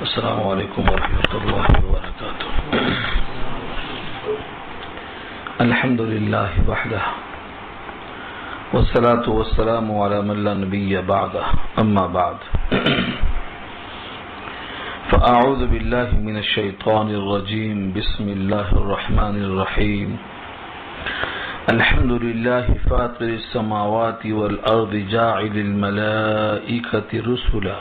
السلام علیکم ورحمۃ اللہ وبرکاتہ. الحمد للہ وحدہ والصلاة والسلام علی من لا نبی بعدہ اما بعد فاعوذ باللہ من الشیطان الرجیم بسم اللہ الرحمن الرحیم. الحمد للہ فاطر السماوات والارض جاعل الملائکۃ رسلا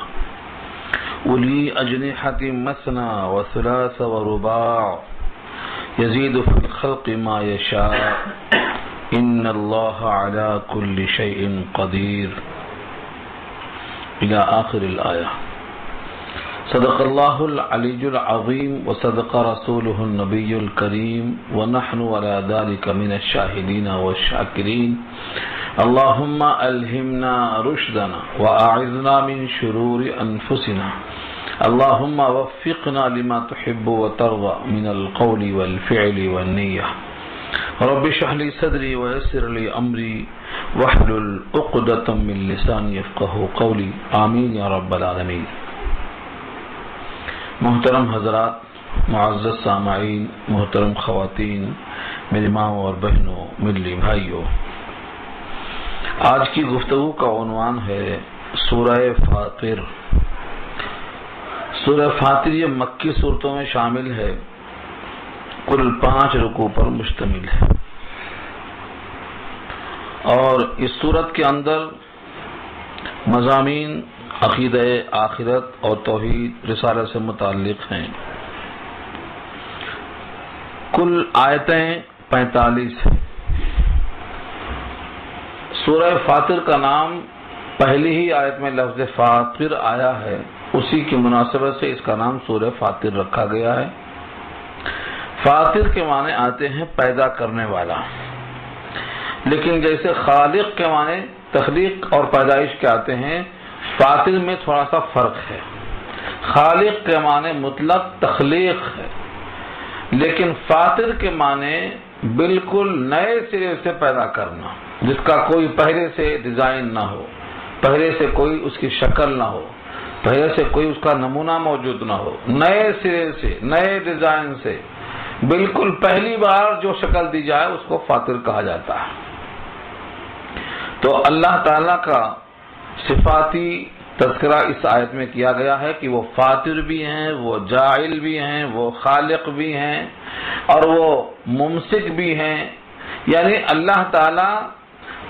اولی اجنحۃ مثنی وثلاث ورباع یزید فی الخلق ما یشاء ان اللہ علی کل شیء قدیر الی آخر الآیہ. صدق اللہ العلی العظیم وصدق رسولہ النبی الکریم ونحن علی ذلک من الشاہدین والشاکرین. اللہم الہمنا رشدنا واعذنا من شرور انفسنا. اللہم وفقنا لما تحب وترضى من القول والفعل والنیہ. رب اشرح لی صدری ویسر لی امری واحلل عقدۃ من لسانی یفقہوا قولی. آمین یا رب العالمین. محترم حضرات، معزز سامعین، محترم خواتین، میری ماں اور بہنوں، ملی بھائیوں، آج کی گفتگو کا عنوان ہے سورہ فاطر. سورہ فاطر یہ مکی صورتوں میں شامل ہے، کل 5 رکوع پر مشتمل ہے، اور اس سورت کے اندر مضامین عقیدہ آخرت اور توحید رسالہ سے متعلق ہیں. کل آیتیں 45 ہیں. سورہ فاطر کا نام پہلی ہی آیت میں لفظ فاطر آیا ہے، اسی کی مناسبت سے اس کا نام سورہ فاطر رکھا گیا ہے. فاطر کے معنی آتے ہیں پیدا کرنے والا، لیکن جیسے خالق کے معنی تخلیق اور پیدائش کے آتے ہیں، فاطر میں تھوڑا سا فرق ہے. خالق کے معنی مطلق تخلیق ہے، لیکن فاطر کے معنی بالکل نئے سرے سے پیدا کرنا، جس کا کوئی پہلے سے ڈیزائن نہ ہو، پہلے سے کوئی اس کی شکل نہ ہو، پہلے سے کوئی اس کا نمونہ موجود نہ ہو. نئے سرے سے، نئے ڈیزائن سے، بالکل پہلی بار جو شکل دی جائے اس کو فاطر کہا جاتا ہے. تو اللہ تعالی کا صفاتی تذکرہ اس آیت میں کیا گیا ہے کہ وہ فاطر بھی ہیں، وہ جاعل بھی ہیں، وہ خالق بھی ہیں، اور وہ ممسک بھی ہیں. یعنی اللہ تعالی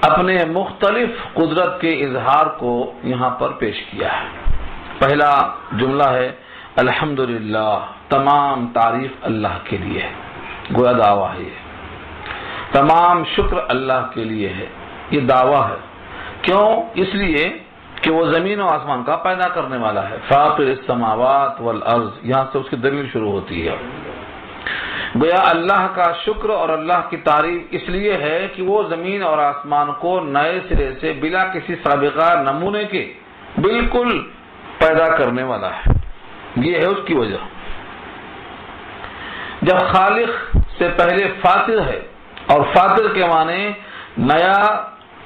اپنے مختلف قدرت کے اظہار کو یہاں پر پیش کیا ہے. پہلا جملہ ہے الحمدللہ، تمام تعریف اللہ کے لیے ہے، گویا دعویٰ ہے. تمام شکر اللہ کے لیے ہے، یہ دعویٰ ہے. کیوں؟ اس لیے کہ وہ زمین و آسمان کا پیدا کرنے والا ہے. فاطر السماوات والارض، یہاں سے اس کی دلیل شروع ہوتی ہے. گویا اللہ کا شکر اور اللہ کی تعریف اس لیے ہے کہ وہ زمین اور آسمان کو نئے سرے سے بلا کسی سابقہ نمونے کے بالکل پیدا کرنے والا ہے. یہ ہے اس کی وجہ. جب خالق سے پہلے فاطر ہے، اور فاطر کے معنی نیا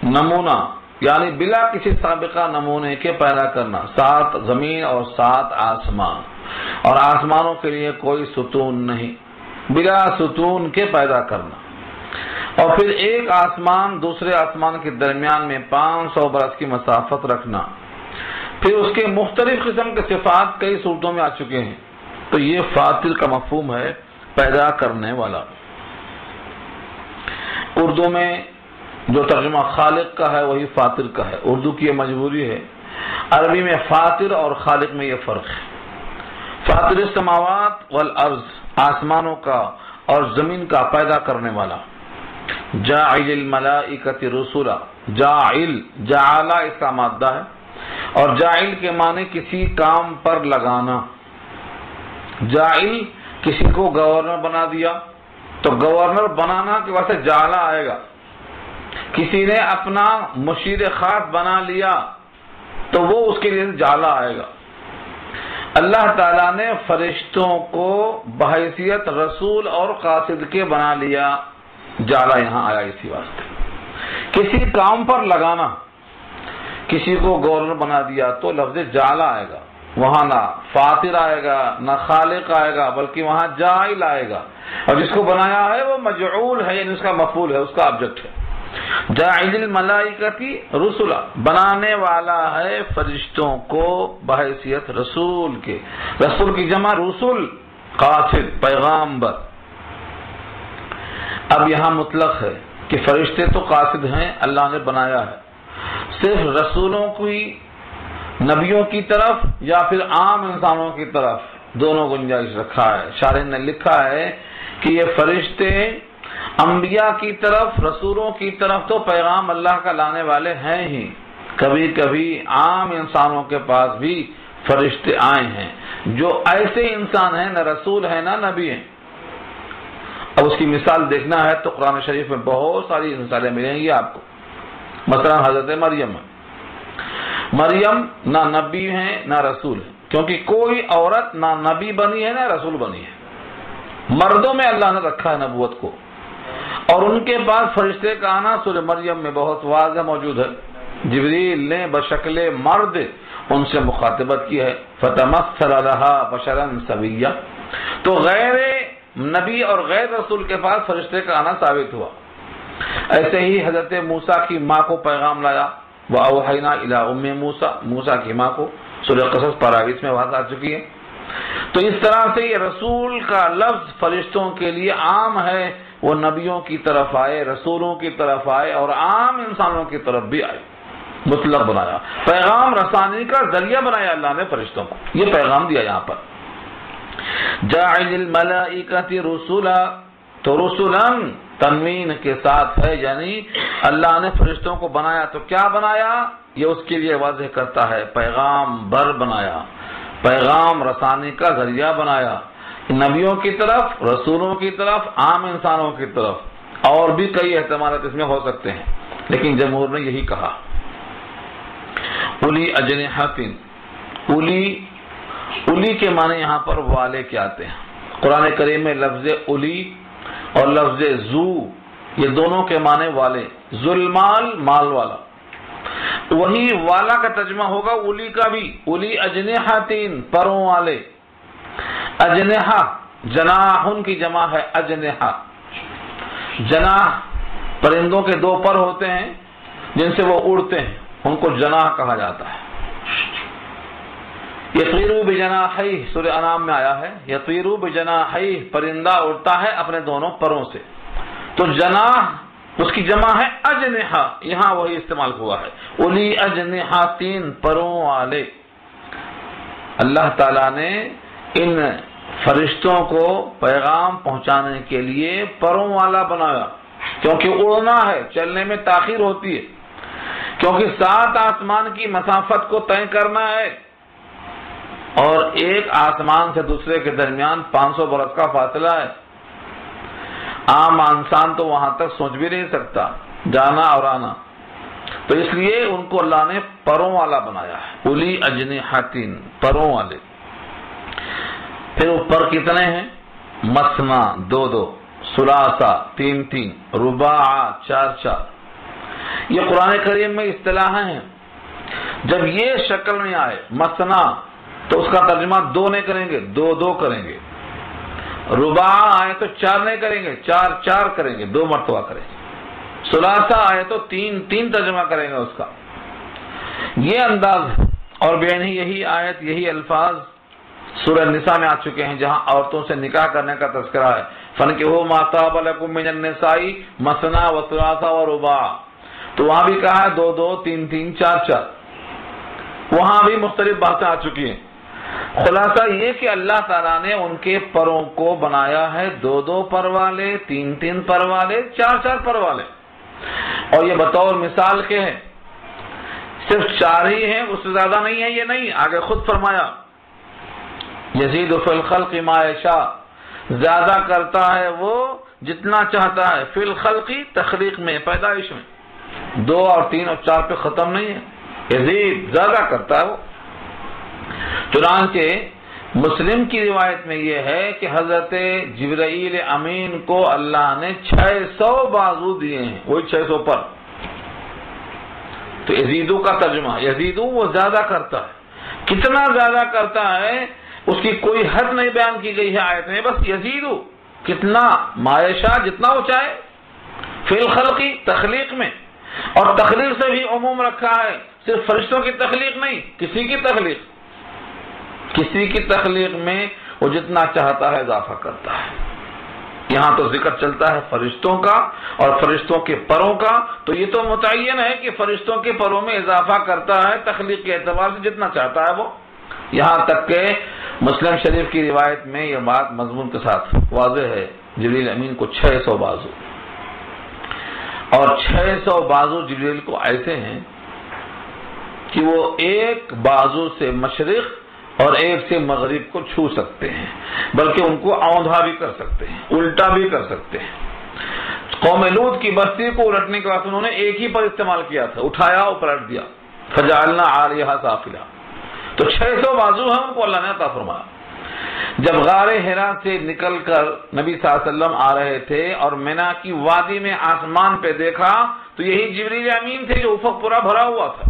نمونہ، یعنی بلا کسی سابقہ نمونے کے پیدا کرنا. 7 زمین اور 7 آسمان، اور آسمانوں کے لیے کوئی ستون نہیں، بلا ستون کے پیدا کرنا. اور پھر ایک آسمان دوسرے آسمان کے درمیان میں 500 برس کی مسافت رکھنا. پھر اس کے مختلف قسم کے صفات کئی صورتوں میں آ چکے ہیں. تو یہ فاطر کا مفہوم ہے، پیدا کرنے والا. اردو میں جو ترجمہ خالق کا ہے وہی فاطر کا ہے، اردو کی یہ مجبوری ہے. عربی میں فاطر اور خالق میں یہ فرق ہے. فاطر السماوات والارض، آسمانوں کا اور زمین کا پیدا کرنے والا. جاعل الملائکۃ رسلا، جاعل، جعل اس کا مادہ ہے، اور جاعل کے معنی کسی کام پر لگانا. جاعل کسی کو گورنر بنا دیا، تو گورنر بنانا کے واسطے جعل آئے گا. کسی نے اپنا مشیر خاص بنا لیا تو وہ اس کے لیے جعل آئے گا. اللہ تعالیٰ نے فرشتوں کو بحیثیت رسول اور قاصد کے بنا لیا، جعل یہاں آیا اسی واسطے. کسی کام پر لگانا، کسی کو گورنر بنا دیا تو لفظ جعل آئے گا. وہاں نہ فاطر آئے گا نہ خالق آئے گا، بلکہ وہاں جاعل آئے گا، اور جس کو بنایا ہے وہ مجعول ہے، یعنی اس کا مفعول ہے، اس کا آبجیکٹ ہے۔ جاعل الملائکتی رسلا، بنانے والا ہے فرشتوں کو بحیثیت رسول کے، رسول کی جمع رسول، قاصد پیغامبر۔ اب یہاں مطلق ہے کہ فرشتے تو قاصد ہیں، اللہ نے بنایا ہے، صرف رسولوں کی، نبیوں کی طرف یا پھر عام انسانوں کی طرف، دونوں گنجائش رکھا ہے۔ شارح نے لکھا ہے کہ یہ فرشتے انبیاء کی طرف، رسولوں کی طرف تو پیغام اللہ کا لانے والے ہیں ہی، کبھی کبھی عام انسانوں کے پاس بھی فرشتے آئے ہیں جو ایسے انسان ہیں، نہ رسول ہیں نہ نبی ہیں۔ اب اس کی مثال دیکھنا ہے تو قرآن شریف میں بہت ساری مثالیں ملیں گی آپ کو۔ مثلا حضرت مریم نہ نبی ہیں نہ رسول ہے، کیونکہ کوئی عورت نہ نبی بنی ہے نہ رسول بنی ہے، مردوں میں اللہ نے رکھا ہے نبوت کو، اور ان کے پاس فرشتے کا آنا سورہ مریم میں بہت واضح موجود ہے۔ جبریل نے بشکل مرد ان سے مخاطبت کی ہے، فتمثل لها بشرا سویا، تو غیر نبی اور غیر رسول کے پاس فرشتے کا آنا ثابت ہوا۔ ایسے ہی حضرت موسیٰ کی ماں کو پیغام لایا، وَأَوْحَيْنَا إِلَىٰ أُمِّ مُوسَىٰ، موسیٰ کی ماں کو، سورہ قصص پارہ 20 میں بات آ چکی ہے۔ تو اس طرح سے یہ رسول کا لفظ فرشتوں کے لیے عام ہے، وہ نبیوں کی طرف آئے، رسولوں کی طرف آئے اور عام انسانوں کی طرف بھی آئے، مطلق بنایا، پیغام رسانی کا ذریعہ بنایا اللہ نے فرشتوں کو، یہ پیغام دیا یہاں پر۔ جاعل الملائکۃ رسلا، تو رسولن تنوین کے ساتھ ہے، یعنی اللہ نے فرشتوں کو بنایا تو کیا بنایا، یہ اس کے لیے واضح کرتا ہے، پیغام بر بنایا، پیغام رسانی کا ذریعہ بنایا، نبیوں کی طرف، رسولوں کی طرف، عام انسانوں کی طرف، اور بھی کئی احتمالات اس میں ہو سکتے ہیں، لیکن جمہور نے یہی کہا۔ اولی اجنحۃ، اولی کے معنی یہاں پر والے کے آتے ہیں۔ قرآن کریم میں لفظ اولی اور لفظ زو، یہ دونوں کے معنی والے، ذوالمال مال والا، وہی والا کا ترجمہ ہوگا اولی کا بھی، اولی اجنحۃ پروں والے، اجنحہ جناحن کی جمع ہے اجنحہ، جناح پرندوں کے دو پر ہوتے ہیں جن سے وہ اڑتے ہیں، ان کو جناح کہا جاتا ہے۔ یطیروا بجناحیہ سورہ انعام میں آیا ہے، یطیروا بجناحیہ، پرندہ اڑتا ہے اپنے دونوں پروں سے، تو جناح اس کی جمع ہے اجنحہ، یہاں وہی استعمال ہوا ہے، اولی اجنحۃ پروں والے۔ اللہ تعالیٰ نے ان فرشتوں کو پیغام پہنچانے کے لیے پروں والا بنایا، کیونکہ اڑنا ہے، چلنے میں تاخیر ہوتی ہے، کیونکہ 7 آسمان کی مسافت کو طے کرنا ہے، اور ایک آسمان سے دوسرے کے درمیان 500 برس کا فاصلہ ہے، عام انسان تو وہاں تک سوچ بھی نہیں سکتا جانا اور آنا، تو اس لیے ان کو اللہ نے پروں والا بنایا ہے، اولی اجنحۃ پروں والے۔ پھر اوپر کتنے ہیں، مثنا 2 ثلاثہ 3 رباع 4، یہ قرآن کریم میں اصطلاحیں ہیں۔ جب یہ شکل میں آئے مثنا تو اس کا ترجمہ 2 نہیں کریں گے، 2 کریں گے، رباع آئے تو 4 نہیں کریں گے، 4 کریں گے، 2 مرتبہ کریں گے، ثلاثہ آئے تو 3 ترجمہ کریں گے اس کا، یہ انداز ہے۔ اور بین ہی یہی آیت، یہی الفاظ سورہ نساء میں آ چکے ہیں، جہاں عورتوں سے نکاح کرنے کا تذکرہ ہے، فَانكِحُوا مَا طَابَ لَكُم مِّنَ النِّسَاءِ مَثْنَىٰ وَثُلَاثَ وَرُبَاع، تو وہاں بھی کہا ہے 2 3 4، وہاں بھی مختلف باتیں آ چکی ہیں۔ خلاصہ یہ کہ اللہ تعالیٰ نے ان کے پروں کو بنایا ہے 2 پر والے، 3 پر والے، 4 پر والے، اور یہ بطور مثال کے ہیں، صرف 4 ہی ہیں، اس سے زیادہ نہیں ہے، یہ نہیں، آگے خود فرمایا یزید فی الخلق ما یشاء، زیادہ کرتا ہے وہ جتنا چاہتا ہے، فی الخلق تخلیق میں، پیدائش میں، 2 اور 3 اور 4 پہ ختم نہیں ہے، یزید زیادہ کرتا ہے وہ۔ چنانچہ مسلم کی روایت میں یہ ہے کہ حضرت جبرائیل امین کو اللہ نے 600 بازو دیے ہیں، وہی 600 پر، تو یزیدو کا ترجمہ، یزیدو وہ زیادہ کرتا ہے، کتنا زیادہ کرتا ہے اس کی کوئی حد نہیں بیان کی گئی ہے آیت میں، بس یزید کتنا معاشہ جتنا وہ چاہے، فی الخلقی تخلیق میں، اور تخلیق سے بھی عموم رکھا ہے، صرف فرشتوں کی تخلیق نہیں، کسی کی تخلیق میں وہ جتنا چاہتا ہے اضافہ کرتا ہے۔ یہاں تو ذکر چلتا ہے فرشتوں کا اور فرشتوں کے پروں کا، تو یہ تو متعین ہے کہ فرشتوں کے پروں میں اضافہ کرتا ہے تخلیق کے اعتبار سے جتنا چاہتا ہے وہ، یہاں تک کہ مسلم شریف کی روایت میں یہ بات مضمون کے ساتھ واضح ہے، جبریل امین کو 600 بازو، اور 600 بازو جبریل کو ایسے ہیں کہ وہ ایک بازو سے مشرق اور ایک سے مغرب کو چھو سکتے ہیں، بلکہ ان کو اوندھا بھی کر سکتے ہیں، الٹا بھی کر سکتے ہیں۔ قوم لوط کی بستی کو الٹنے کے بعد انہوں نے ایک ہی پر استعمال کیا تھا، اٹھایا اور پلٹ دیا، فجعلنا عالیہا سافلہ، تو 600 بازو ہیں ان کو اللہ نے عطا فرمایا۔ جب غار حرا سے نکل کر نبی صلی اللہ علیہ وسلم آ رہے تھے اور مینا کی وادی میں آسمان پہ دیکھا تو یہی جبریل امین تھے جو افق پورا بھرا ہوا تھا۔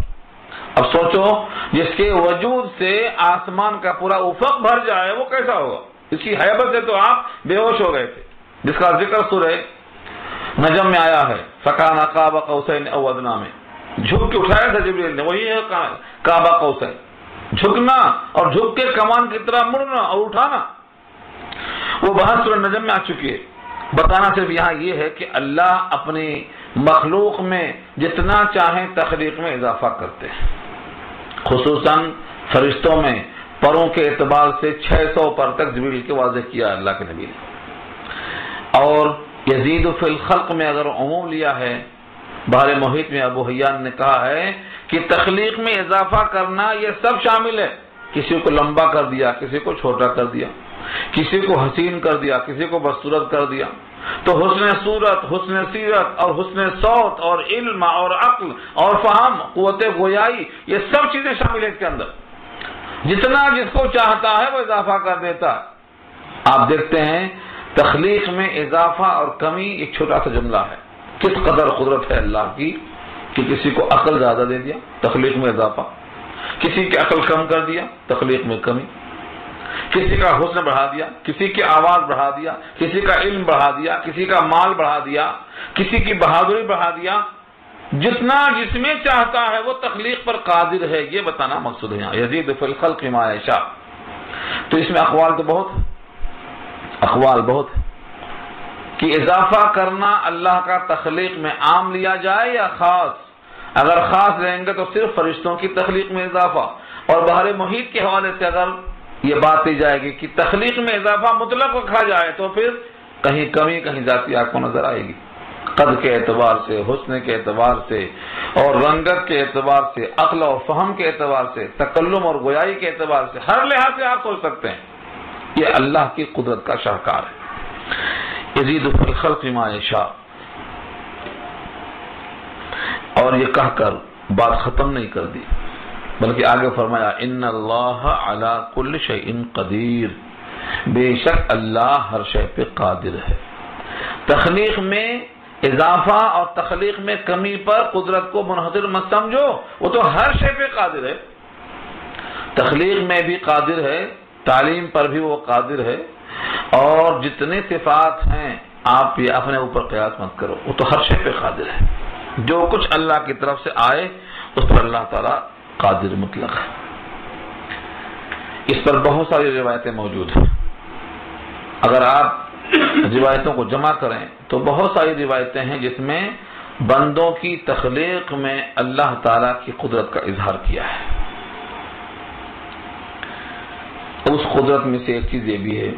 اب سوچو جس کے وجود سے آسمان کا پورا افق بھر جائے وہ کیسا ہوگا، اس کی حیبت سے تو آپ بے ہوش ہو گئے تھے، جس کا ذکر سورہ نجم میں آیا ہے، فکان قاب قوسین او ادنی میں، جھک کے اٹھایا تھا جبریل نے، وہی ہے قاب قوسین، جھکنا اور جھک کے کمان کی طرح مڑنا اور اٹھانا، وہ بحث سورہ نجم میں آ چکی ہے۔ بتانا صرف یہاں یہ ہے کہ اللہ اپنی مخلوق میں جتنا چاہیں تخلیق میں اضافہ کرتے ہیں، خصوصاً فرشتوں میں پروں کے اعتبار سے 600 پر تک جبریل کے واضح کیا اللہ کے نبی نے۔ اور یزید فی الخلق میں اگر عموم لیا ہے، بحر محیط میں ابو حیان نے کہا ہے کہ تخلیق میں اضافہ کرنا یہ سب شامل ہے، کسی کو لمبا کر دیا، کسی کو چھوٹا کر دیا، کسی کو حسین کر دیا، کسی کو بدصورت کر دیا، تو حسن صورت، حسن سیرت اور حسن صوت اور علم اور عقل اور فہم، قوت گویائی، یہ سب چیزیں شامل ہیں اس کے اندر، جتنا جس کو چاہتا ہے وہ اضافہ کر دیتا ہے۔ آپ دیکھتے ہیں تخلیق میں اضافہ اور کمی ایک چھوٹا سا جملہ ہے، کس قدر قدرت ہے اللہ کی کہ کسی کو عقل زیادہ دے دیا، تخلیق میں اضافہ، کسی کی عقل کم کر دیا، تخلیق میں کمی، کسی کا حسن بڑھا دیا، کسی کی آواز بڑھا دیا، کسی کا علم بڑھا دیا، کسی کا مال بڑھا دیا، کسی کی بہادری بڑھا دیا، جتنا جس میں چاہتا ہے وہ تخلیق پر قادر ہے، یہ بتانا مقصود ہے یہاں، یزید فی الخلق ما یشاء۔ تو اس میں اقوال بہت کہ اضافہ کرنا اللہ کا تخلیق میں عام لیا جائے یا خاص، اگر خاص لیں گے تو صرف فرشتوں کی تخلیق میں اضافہ، اور بحر محیط کے حوالے سے اگر یہ بات دی جائے گی کہ تخلیق میں اضافہ مطلق رکھا جائے تو پھر کہیں کمی کہیں ذاتی آپ کو نظر آئے گی، قد کے اعتبار سے، حسن کے اعتبار سے اور رنگت کے اعتبار سے، عقل اور فہم کے اعتبار سے، تکلم اور گویائی کے اعتبار سے، ہر لحاظ سے آپ سوچ سکتے ہیں یہ اللہ کی قدرت کا شاہکار ہے۔ یزید فی الخلق ما یشاء، اور یہ کہہ کر بات ختم نہیں کر دی بلکہ آگے فرمایا ان اللہ علی کل شیء قدیر، بے شک اللہ ہر شے پہ قادر ہے۔ تخلیق میں اضافہ اور تخلیق میں کمی پر قدرت کو منحصر مت سمجھو، وہ تو ہر شے پہ قادر ہے، تخلیق میں بھی قادر ہے، تعلیم پر بھی وہ قادر ہے، اور جتنے صفات ہیں آپ یہ اپنے اوپر قیاس مت کرو، وہ تو ہر شے پہ قادر ہے، جو کچھ اللہ کی طرف سے آئے اس پر اللہ تعالیٰ قادر مطلق ہے۔ اس پر بہت ساری روایتیں موجود ہیں، اگر آپ روایتوں کو جمع کریں تو بہت ساری روایتیں ہیں جس میں بندوں کی تخلیق میں اللہ تعالیٰ کی قدرت کا اظہار کیا ہے۔ اس قدرت میں سے ایک چیز یہ بھی ہے،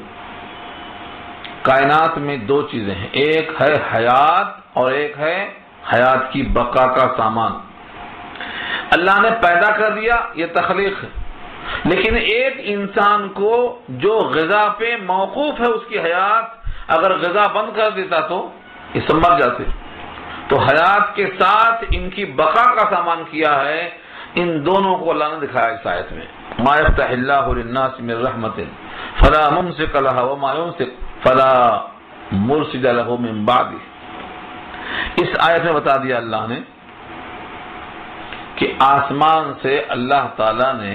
کائنات میں دو چیزیں ہیں، ایک ہے حیات اور ایک ہے حیات کی بقا کا سامان۔ اللہ نے پیدا کر دیا، یہ تخلیق ہے، لیکن ایک انسان کو جو غذا پہ موقوف ہے اس کی حیات، اگر غذا بند کر دیتا تو یہ سب مر جاتے، تو حیات کے ساتھ ان کی بقا کا سامان کیا ہے۔ ان دونوں کو اللہ نے دکھایا اس آیت میں، ما یفتح اللہ للناس من رحمت فلا ممسک لها وما یمسک فلا مرسل له من بعده۔ اس آیت میں بتا دیا اللہ نے کہ آسمان سے اللہ تعالیٰ نے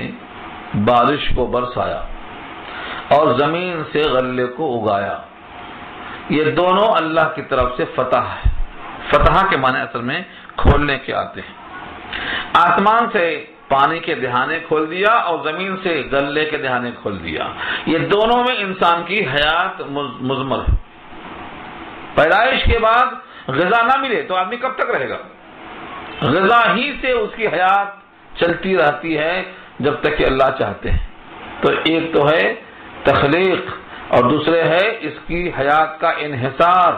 بارش کو برسایا اور زمین سے غلے کو اگایا، یہ دونوں اللہ کی طرف سے فتح ہے۔ فتح کے معنی اصل میں کھولنے کے آتے ہیں۔ آسمان سے پانی کے دہانے کھول دیا اور زمین سے غلے کے دہانے کھول دیا، یہ دونوں میں انسان کی حیات مضمر ہے۔ پیدائش کے بعد غذا نہ ملے تو آدمی کب تک رہے گا؟ غذا ہی سے اس کی حیات چلتی رہتی ہے جب تک کہ اللہ چاہتے ہیں۔ تو ایک تو ہے تخلیق اور دوسرے ہے اس کی حیات کا انحصار،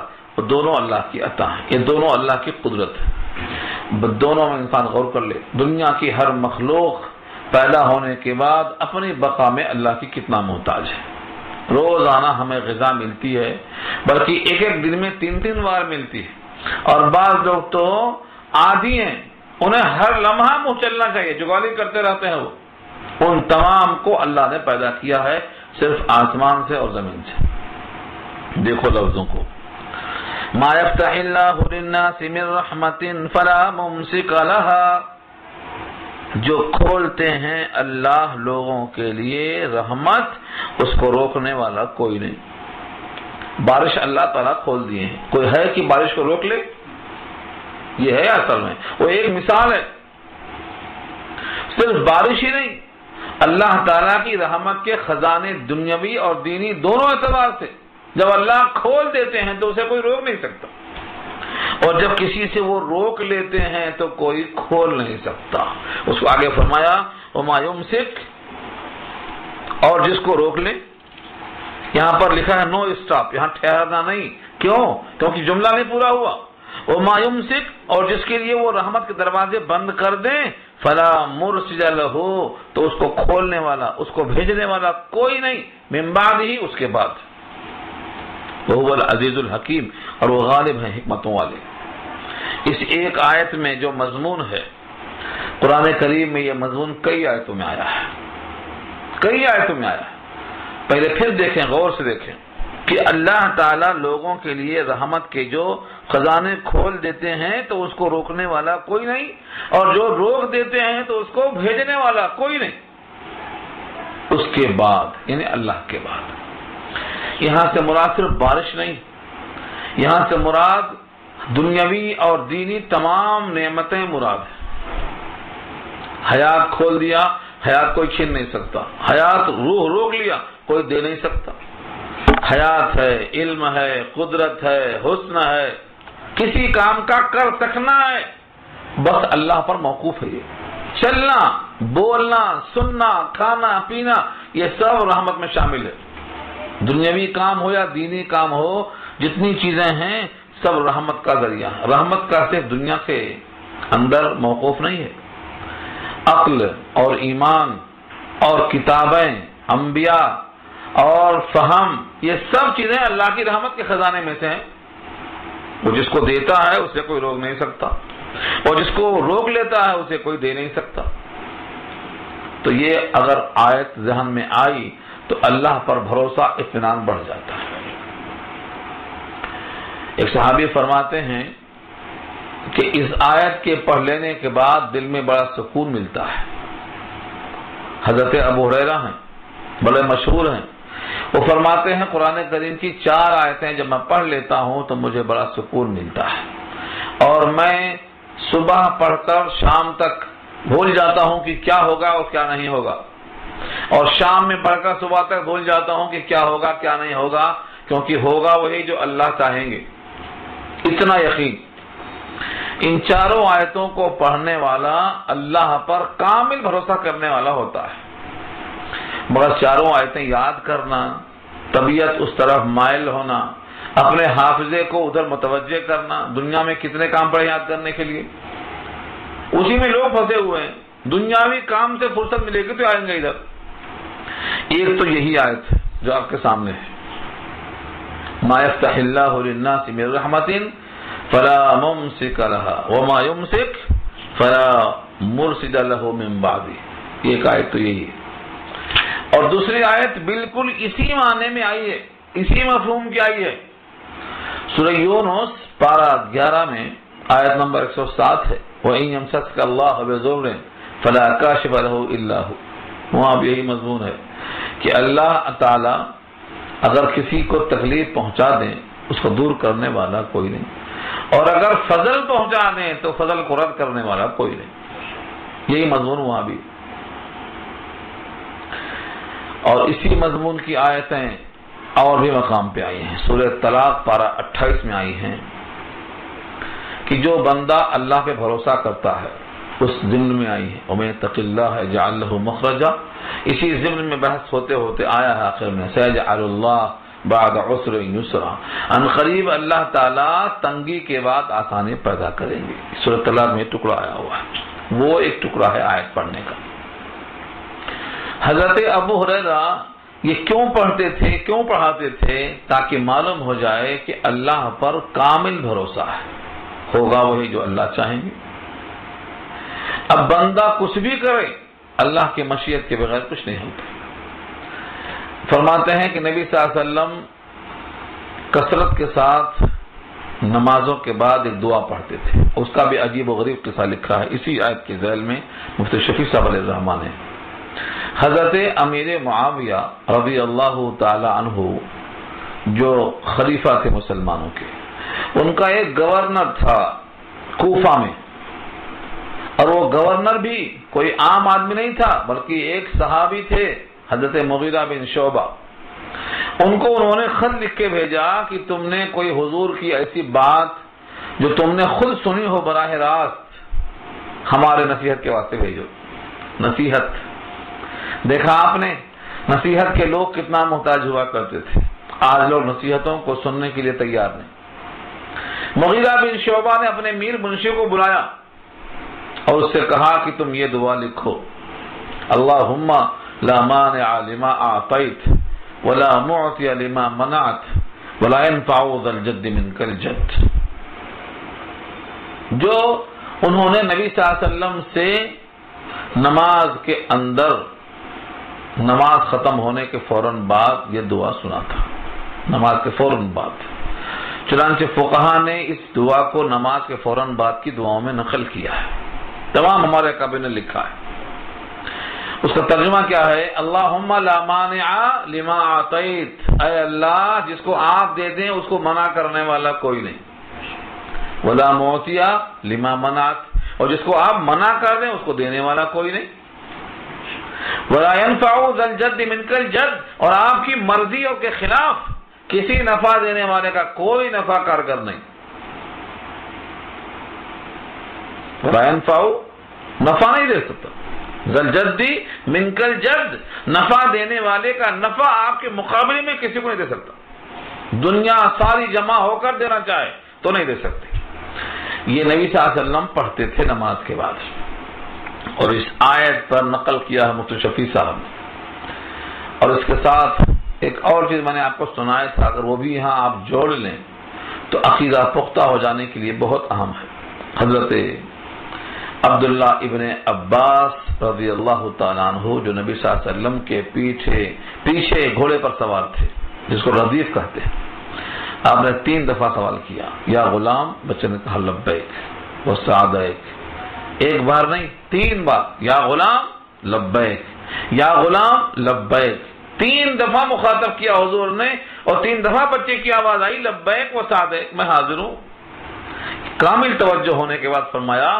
دونوں اللہ کی عطا ہے، یہ دونوں اللہ کی قدرت ہے۔ دونوں میں انسان غور کر لے، دنیا کی ہر مخلوق پیدا ہونے کے بعد اپنی بقا میں اللہ کی کتنا محتاج ہے۔ روزانہ ہمیں غذا ملتی ہے، بلکہ ایک ایک دن میں 3 بار ملتی ہے، اور بعض لوگ تو عادی ہیں، انہیں ہر لمحہ منہ چلنا چاہیے، جگالی کرتے رہتے ہیں۔ وہ ان تمام کو اللہ نے پیدا کیا ہے صرف آسمان سے اور زمین سے۔ دیکھو لفظوں کو، ما یفتح اللہ للناس من رحمت فلا ممسک لها، جو کھولتے ہیں اللہ لوگوں کے لیے رحمت، اس کو روکنے والا کوئی نہیں۔ بارش اللہ تعالیٰ کھول دیے ہیں، کوئی ہے کہ بارش کو روک لے؟ یہ ہے اصل میں، وہ ایک مثال ہے۔ صرف بارش ہی نہیں، اللہ تعالیٰ کی رحمت کے خزانے دنیاوی اور دینی دونوں اعتبار سے جب اللہ کھول دیتے ہیں تو اسے کوئی روک نہیں سکتا، اور جب کسی سے وہ روک لیتے ہیں تو کوئی کھول نہیں سکتا۔ اس کو آگے فرمایا وما یمسک، اور جس کو روک لے، یہاں پر لکھا ہے نو اسٹاپ، یہاں ٹھہرنا نہیں۔ کیوں؟ کیونکہ جملہ نہیں پورا ہوا۔ وما یمسک، اور جس کے لیے وہ رحمت کے دروازے بند کر دیں، فلا مرسل لہ، تو اس کو کھولنے والا، اس کو بھیجنے والا کوئی نہیں، من بعد ہی، اس کے بعد۔ وہ العزیز الحکیم، اور وہ غالب ہیں حکمتوں والے۔ اس ایک آیت میں جو مضمون ہے، قرآن کریم میں یہ مضمون کئی آیتوں میں آیا ہے، کئی آیتوں میں آیا ہے۔ پہلے پھر دیکھیں، غور سے دیکھیں کہ اللہ تعالیٰ لوگوں کے لیے رحمت کے جو خزانے کھول دیتے ہیں تو اس کو روکنے والا کوئی نہیں، اور جو روک دیتے ہیں تو اس کو بھیجنے والا کوئی نہیں۔ اس کے بعد یعنی اللہ کے بعد، یہاں سے مراد صرف بارش نہیں، یہاں سے مراد دنیاوی اور دینی تمام نعمتیں مراد ہیں۔ حیات کھول دیا، حیات کوئی چھین نہیں سکتا، حیات روح روک لیا، کوئی دے نہیں سکتا۔ حیات ہے، علم ہے، قدرت ہے، حسن ہے، کسی کام کا کر سکنا ہے، بس اللہ پر موقوف ہے۔ یہ چلنا، بولنا، سننا، کھانا، پینا، یہ سب رحمت میں شامل ہے۔ دنیاوی کام ہو یا دینی کام ہو، جتنی چیزیں ہیں سب رحمت کا ذریعہ ہے۔ رحمت کا صرف دنیا کے اندر موقوف نہیں ہے، عقل اور ایمان اور کتابیں، انبیاء اور فہم، یہ سب چیزیں اللہ کی رحمت کے خزانے میں سے ہیں۔ وہ جس کو دیتا ہے اسے کوئی روک نہیں سکتا، اور جس کو روک لیتا ہے اسے کوئی دے نہیں سکتا۔ تو یہ اگر آیت ذہن میں آئی تو اللہ پر بھروسہ، اطمینان بڑھ جاتا ہے۔ ایک صحابی فرماتے ہیں کہ اس آیت کے پڑھ لینے کے بعد دل میں بڑا سکون ملتا ہے۔ حضرت ابو ہریرہ ہیں، بڑے مشہور ہیں، وہ فرماتے ہیں قرآن کریم کی 4 آیتیں جب میں پڑھ لیتا ہوں تو مجھے بڑا سکون ملتا ہے، اور میں صبح پڑھ کر شام تک بھول جاتا ہوں کہ کیا ہوگا اور کیا نہیں ہوگا، اور شام میں پڑھ کر صبح تک بھول جاتا ہوں کہ کیا ہوگا کیا نہیں ہوگا، کیونکہ ہوگا وہی جو اللہ چاہیں گے۔ اتنا یقین۔ ان 4 آیتوں کو پڑھنے والا اللہ پر کامل بھروسہ کرنے والا ہوتا ہے، مگر 4 آیتیں یاد کرنا، طبیعت اس طرف مائل ہونا، اپنے حافظے کو ادھر متوجہ کرنا، دنیا میں کتنے کام پڑے یاد کرنے کے لیے، اسی میں لوگ پھنسے ہوئے ہیں۔ دنیاوی کام سے فرصت ملے گی تو آئیں گے ادھر۔ ایک تو یہی آیت ہے جو آپ کے سامنے ہے، ما یفتح اللہ للناس من رحمت فلا ممسک لها وما یمسک فلا مرسل له من بعده۔ ایک آیت تو یہی ہے، اور دوسری آیت بالکل اسی معنی میں آئی ہے، اسی مفہوم کی آئی ہے۔ سورہ یونس پارہ 11 میں آیت نمبر 107 ہے، وَإِن يَمْسَسْكَ اللَّهُ بِضُرٍّ فَلَا كَاشِفَ لَهُ إِلَّا هُوَ وہاں بھی یہی مضمون ہے کہ اللہ تعالی اگر کسی کو تکلیف پہنچا دیں اس کو دور کرنے والا کوئی نہیں، اور اگر فضل پہنچا دیں تو فضل کو رد کرنے والا کوئی نہیں، یہی مضمون وہاں بھی۔ اور اسی مضمون کی آیتیں اور بھی مقام پہ آئی ہیں، سورہ طلاق پارہ 28 میں آئی ہیں کہ جو بندہ اللہ پہ بھروسہ کرتا ہے، اس ضمن میں آئی ہے وَمَن يَتَّقِ اللَّهَ يَجْعَل لَّهُ مَخْرَجًا، اسی ضمن میں بحث ہوتے ہوتے آیا ہے آخر میں سَيَجْعَلُ اللَّهُ بَعْدَ عُسْرٍ يُسْرًا، ان قریب اللہ تعالیٰ تنگی کے بعد آسانی پیدا کریں گے۔ سورۃ طلاق میں ٹکڑا آیا ہوا ہے، وہ ایک ٹکڑا ہے آیت پڑھنے کا۔ حضرت ابو ہریرہ یہ کیوں پڑھتے تھے، کیوں پڑھاتے تھے؟ تاکہ معلوم ہو جائے کہ اللہ پر کامل بھروسہ ہے، ہوگا وہی جو اللہ چاہیں گے۔ اب بندہ کچھ بھی کرے اللہ کی مشیت کے بغیر کچھ نہیں ہوتا۔ فرماتے ہیں کہ نبی صلی اللہ علیہ وسلم کثرت کے ساتھ نمازوں کے بعد ایک دعا پڑھتے تھے، اس کا بھی عجیب و غریب قصہ لکھا ہے اسی آیت کے ذیل میں مفتی شفیع صاحب علیہ الرحمٰن نے۔ حضرت امیر معاویہ رضی اللہ تعالی عنہ جو خلیفہ تھے مسلمانوں کے، ان کا ایک گورنر تھا کوفہ میں، اور وہ گورنر بھی کوئی عام آدمی نہیں تھا بلکہ ایک صحابی تھے حضرت مغیرہ بن شعبہ۔ ان کو انہوں نے خط لکھ کے بھیجا کہ تم نے کوئی حضور کی ایسی بات جو تم نے خود سنی ہو براہ راست ہمارے نصیحت کے واسطے بھیجو۔ نصیحت دیکھا آپ نے، نصیحت کے لوگ کتنا محتاج ہوا کرتے تھے، آج لوگ نصیحتوں کو سننے کے لیے تیار نہیں۔ مغیرہ بن شعبہ نے اپنے میر منشی کو بلایا اور اس سے کہا کہ تم یہ دعا لکھو، اللہم لا مانع لما اعطیت ولا معطی لما منعت ولا ينفع ذا الجد منک الجد۔ جو انہوں نے نبی صلی اللہ علیہ وسلم سے نماز کے اندر نماز ختم ہونے کے فوراً بعد یہ دعا سنا تھا، نماز کے فوراً بعد، چنانچہ فقہا نے اس دعا کو نماز کے فوراً بعد کی دعاؤں میں نقل کیا ہے، تمام ہمارے کعبے نے لکھا ہے۔ اس کا ترجمہ کیا ہے؟ اللہم لا مانع لما اعطیت، اے اللہ جس کو آپ دے دیں اس کو منع کرنے والا کوئی نہیں، ولا معطی لما منعت، اور جس کو آپ منع کر دیں اس کو دینے والا کوئی نہیں، ولا ينفع ذا الجد منک الجد، اور آپ کی مرضیوں کے خلاف کسی نفع دینے والے کا کوئی نفع کارگر نہیں۔ ولا ينفع نفع نہیں دے سکتا، ذا الجد منک الجد، نفع دینے والے کا نفع آپ کے مقابلے میں کسی کو نہیں دے سکتا، دنیا ساری جمع ہو کر دینا چاہے تو نہیں دے سکتے۔ یہ نبی صلی اللہ علیہ وسلم پڑھتے تھے نماز کے بعد، اور اس آیت پر نقل کیا ہے مفتی شفیع صاحب نے۔ اور اس کے ساتھ ایک اور چیز میں نے آپ کو سنایا تھا، اگر وہ بھی یہاں آپ جوڑ لیں تو عقیدہ پختہ ہو جانے کے لیے بہت اہم ہے۔ حضرت عبداللہ ابن عباس رضی اللہ تعالیٰ عنہ جو نبی صلی اللہ علیہ وسلم کے پیچھے گھوڑے پر سوار تھے، جس کو ردیف کہتے ہیں، آپ نے 3 دفعہ سوال کیا، یا غلام، بچے نے کہا لبیک و سعدیک، ایک بار نہیں 3 بار، یا غلام لبیک، یا غلام لبیک، 3 دفعہ مخاطب کیا حضور نے، اور 3 دفعہ بچے کی آواز آئی لبیک و سعدیک، میں حاضر ہوں۔ کامل توجہ ہونے کے بعد فرمایا،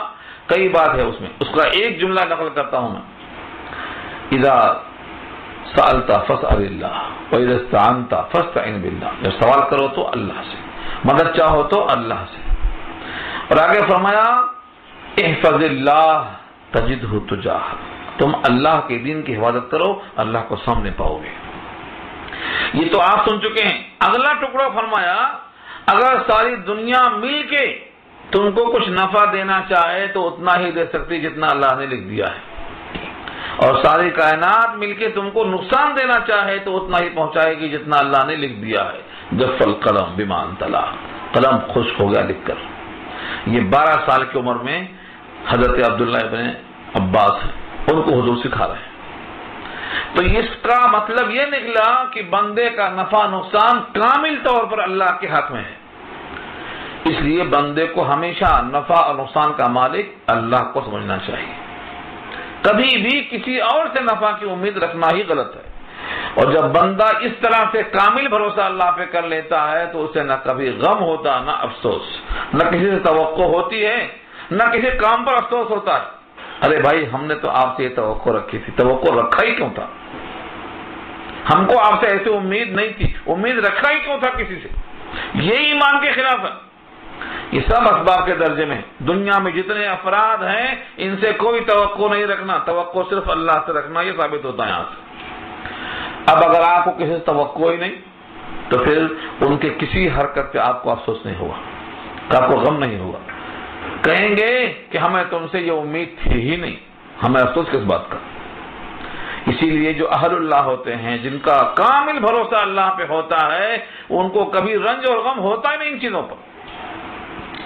کئی بات ہے اس میں، اس کا ایک جملہ نقل کرتا ہوں میں، اذا سألت فاسأل اللہ وَإِذَا اسْتَعَنْتَ فَاسْتَعِنْ بِاللَّهِ، جب سوال کرو تو اللہ سے، مدد چاہو تو اللہ سے، اور آگے فرمایا احفظ اللہ تجدہ تجاہک، تم اللہ کے دین کی حفاظت کرو اللہ کو سامنے پاؤ گے۔ یہ تو آپ سن چکے ہیں۔ اگلا ٹکڑا فرمایا اگر ساری دنیا مل کے تم کو کچھ نفع دینا چاہے تو اتنا ہی دے سکتی جتنا اللہ نے لکھ دیا ہے، اور ساری کائنات مل کے تم کو نقصان دینا چاہے تو اتنا ہی پہنچائے گی جتنا اللہ نے لکھ دیا ہے۔ جف القلم بما انطلع، قلم خشک ہو گیا لکھ کر۔ یہ 12 سال کی عمر میں حضرت عبداللہ ابن عباس ہیں، ان کو حضور سکھا رہے ہیں۔ تو اس کا مطلب یہ نکلا کہ بندے کا نفع نقصان کامل طور پر اللہ کے ہاتھ میں ہے، اس لیے بندے کو ہمیشہ نفع اور نقصان کا مالک اللہ کو سمجھنا چاہیے۔ کبھی بھی کسی اور سے نفع کی امید رکھنا ہی غلط ہے۔ اور جب بندہ اس طرح سے کامل بھروسہ اللہ پہ کر لیتا ہے تو اسے نہ کبھی غم ہوتا نہ افسوس، نہ کسی سے توقع ہوتی ہے نہ کسی کام پر افسوس ہوتا ہے۔ ارے بھائی ہم نے تو آپ سے یہ توقع رکھی تھی، توقع رکھا ہی کیوں تھا؟ ہم کو آپ سے ایسی امید نہیں تھی، امید رکھا ہی کیوں تھا کسی سے؟ یہ ایمان کے خلاف ہے۔ یہ سب اسباب کے درجے میں، دنیا میں جتنے افراد ہیں ان سے کوئی توقع نہیں رکھنا، توقع صرف اللہ سے رکھنا، یہ ثابت ہوتا ہے یہاں سے۔ اب اگر آپ کو کسی سے توقع ہی نہیں تو پھر ان کے کسی حرکت پہ آپ کو افسوس نہیں ہوگا، آپ کو غم نہیں ہوگا، کہیں گے کہ ہمیں تم سے یہ امید تھی ہی نہیں، ہمیں افسوس کس بات کا؟ اسی لیے جو اہل اللہ ہوتے ہیں، جن کا کامل بھروسہ اللہ پہ ہوتا ہے، ان کو کبھی رنج اور غم ہوتا ہی نہیں ان چیزوں پر،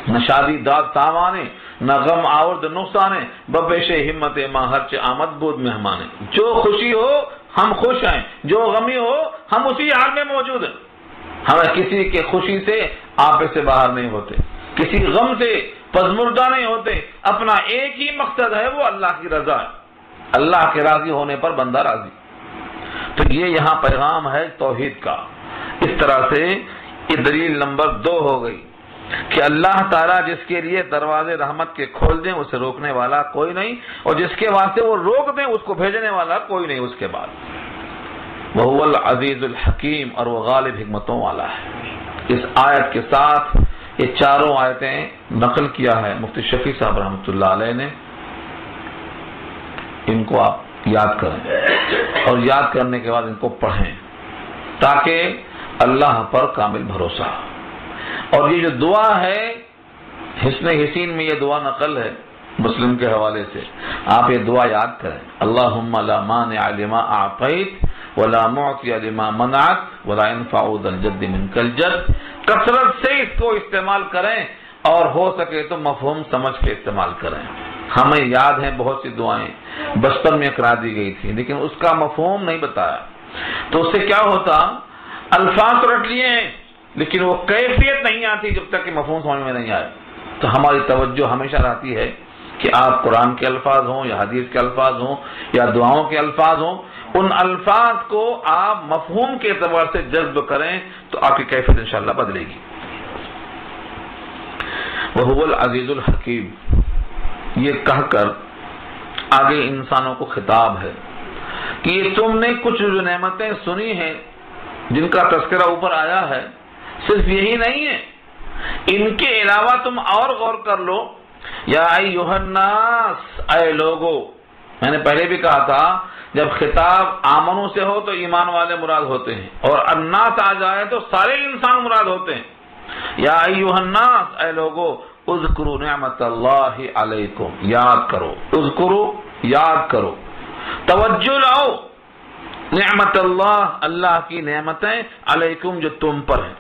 نہ شادی داد تاوانے، نہ غم آورد نقصانے، ببیش ہمت ماں ہرچ آمد بود مہمانے۔ جو خوشی ہو ہم خوش ہیں، جو غمی ہو ہم اسی حال میں موجود ہیں۔ ہمیں کسی کے خوشی سے آپے سے باہر نہیں ہوتے، کسی غم سے پزمردہ نہیں ہوتے، اپنا ایک ہی مقصد ہے، وہ اللہ کی رضا ہے، اللہ کے راضی ہونے پر بندہ راضی۔ تو یہ یہاں پیغام ہے توحید کا۔ اس طرح سے یہ دلیل نمبر 2 ہو گئی کہ اللہ تعالیٰ جس کے لیے دروازے رحمت کے کھول دیں اسے روکنے والا کوئی نہیں، اور جس کے واسطے وہ روک دیں اس کو بھیجنے والا کوئی نہیں اس کے بعد۔ وَهُوَ الْعَزِيزُ الْحَكِيمُ، اور وہ غالب حکمتوں والا ہے۔ اس آیت کے ساتھ یہ چاروں آیتیں نقل کیا ہے مفتی شفیع صاحب رحمۃ اللہ علیہ نے، ان کو آپ یاد کریں اور یاد کرنے کے بعد ان کو پڑھیں تاکہ اللہ پر کامل بھروسہ۔ اور یہ جو دعا ہے حسن حسین میں، یہ دعا نقل ہے مسلم کے حوالے سے، آپ یہ دعا یاد کریں، اللہم لا مانع لما اعطیت ولا معطی لما منعت ولا ينفع ذا الجد منک الجد۔ کثرت سے اس کو استعمال کریں اور ہو سکے تو مفہوم سمجھ کے استعمال کریں۔ ہمیں یاد ہیں بہت سی دعائیں بچپن میں کرا دی گئی تھی لیکن اس کا مفہوم نہیں بتایا، تو اس سے کیا ہوتا، الفاظ تو رٹ لیے ہیں لیکن وہ کیفیت نہیں آتی جب تک کہ مفہوم سمجھ میں نہیں آئے۔ تو ہماری توجہ ہمیشہ رہتی ہے کہ آپ قرآن کے الفاظ ہوں یا حدیث کے الفاظ ہوں یا دعاؤں کے الفاظ ہوں، ان الفاظ کو آپ مفہوم کے اعتبار سے جذب کریں تو آپ کی کیفیت انشاءاللہ بدلے گی۔ وَهُوَ الْعَزِيزُ الْحَكِيمُ، یہ کہہ کر آگے انسانوں کو خطاب ہے کہ یہ تم نے کچھ جو نعمتیں سنی ہیں جن کا تذکرہ اوپر آیا ہے، صرف یہی نہیں ہے، ان کے علاوہ تم اور غور کر لو۔ یا ایھا الناس، اے لوگو، میں نے پہلے بھی کہا تھا جب خطاب آمنو سے ہو تو ایمان والے مراد ہوتے ہیں، اور الناس آ جائے تو سارے انسان مراد ہوتے ہیں۔ یا ایھا الناس، اے لوگو، اذکروا نعمت اللہ علیکم، یاد کرو، اذکروا، یاد کرو، توجہ لاؤ، نعمت اللہ، اللہ کی نعمتیں، علیکم جو تم پر ہیں۔